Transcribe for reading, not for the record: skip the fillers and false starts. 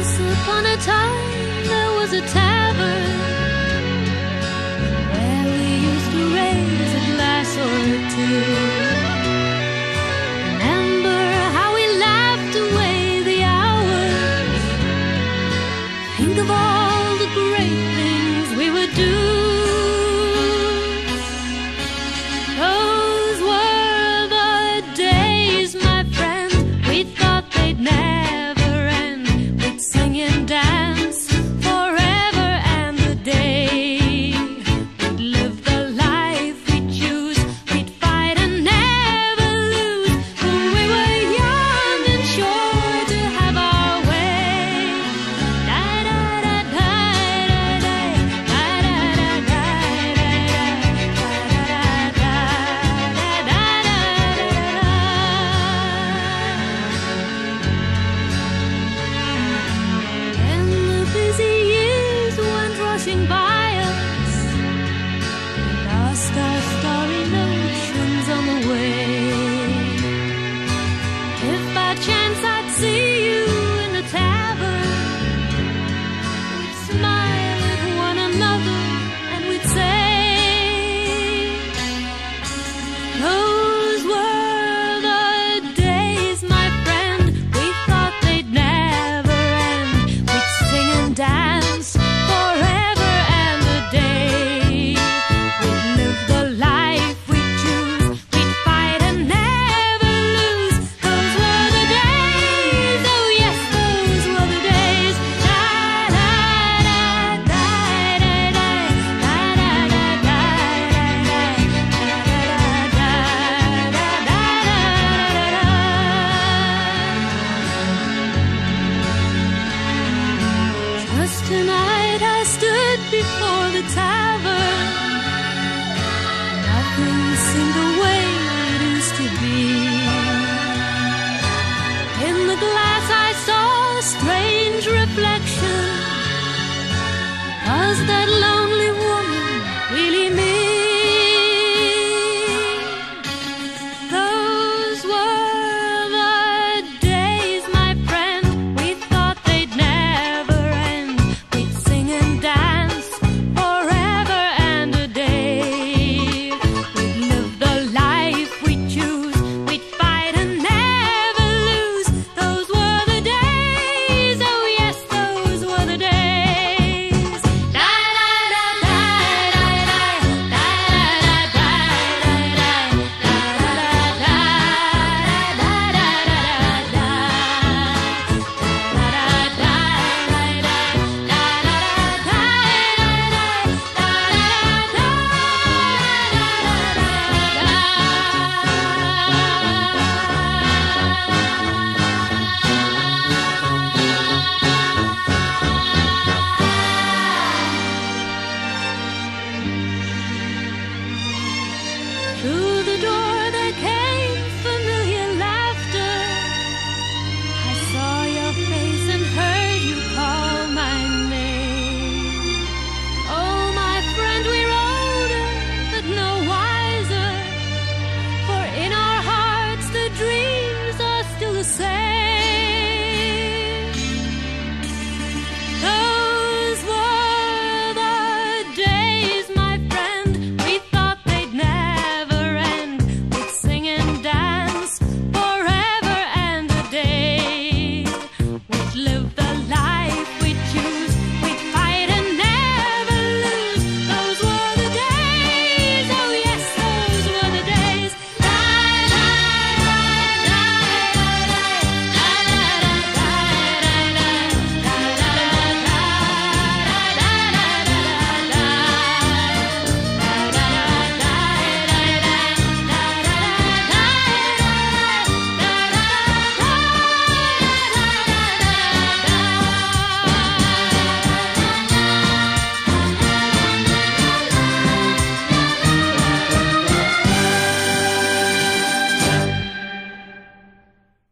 Once upon a time there was a tavern where we used to raise a glass or two. Remember how we laughed away the hours. Think of all the great things we would do. Those were the days, my friend, we thought they'd never end. We'd sing and dance forever and a day. We'd live the life we'd choose. We'd fight and never lose. When we were young and sure to have our way. Da da da da da da da da da And the busy years went rushing by us, lost our starry notions on the way. If by chance I'd see you in the tavern, we'd smile at one another and we'd say, those were the days, my friend, we thought they'd never end. We'd sing and dance forever and a day. We'd live the life we'd choose. We'd fight and never lose. Those were the days, oh yes, those were the days. Da da da da da da da da da Just tonight I stood before the tavern. Nothing seemed the way it used to be. In the glass I saw a strange reflection. Was that